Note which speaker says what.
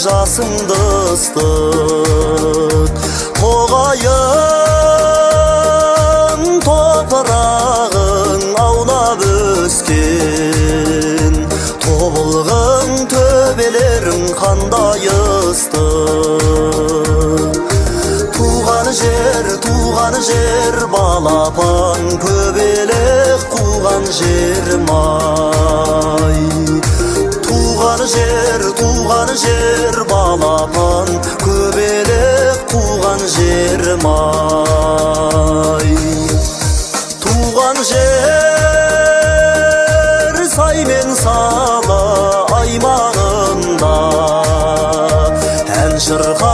Speaker 1: жасыңды ыстық. Тоғайын топырағың аулап өскен, тобылғың төбелерің қандай ыстық. Туған жер балапан, көбелек қуған жерім ай. Туған жер балапан, көбелек қуған жерім ай. Туған жер сай мен салы аймағында, ән шырқа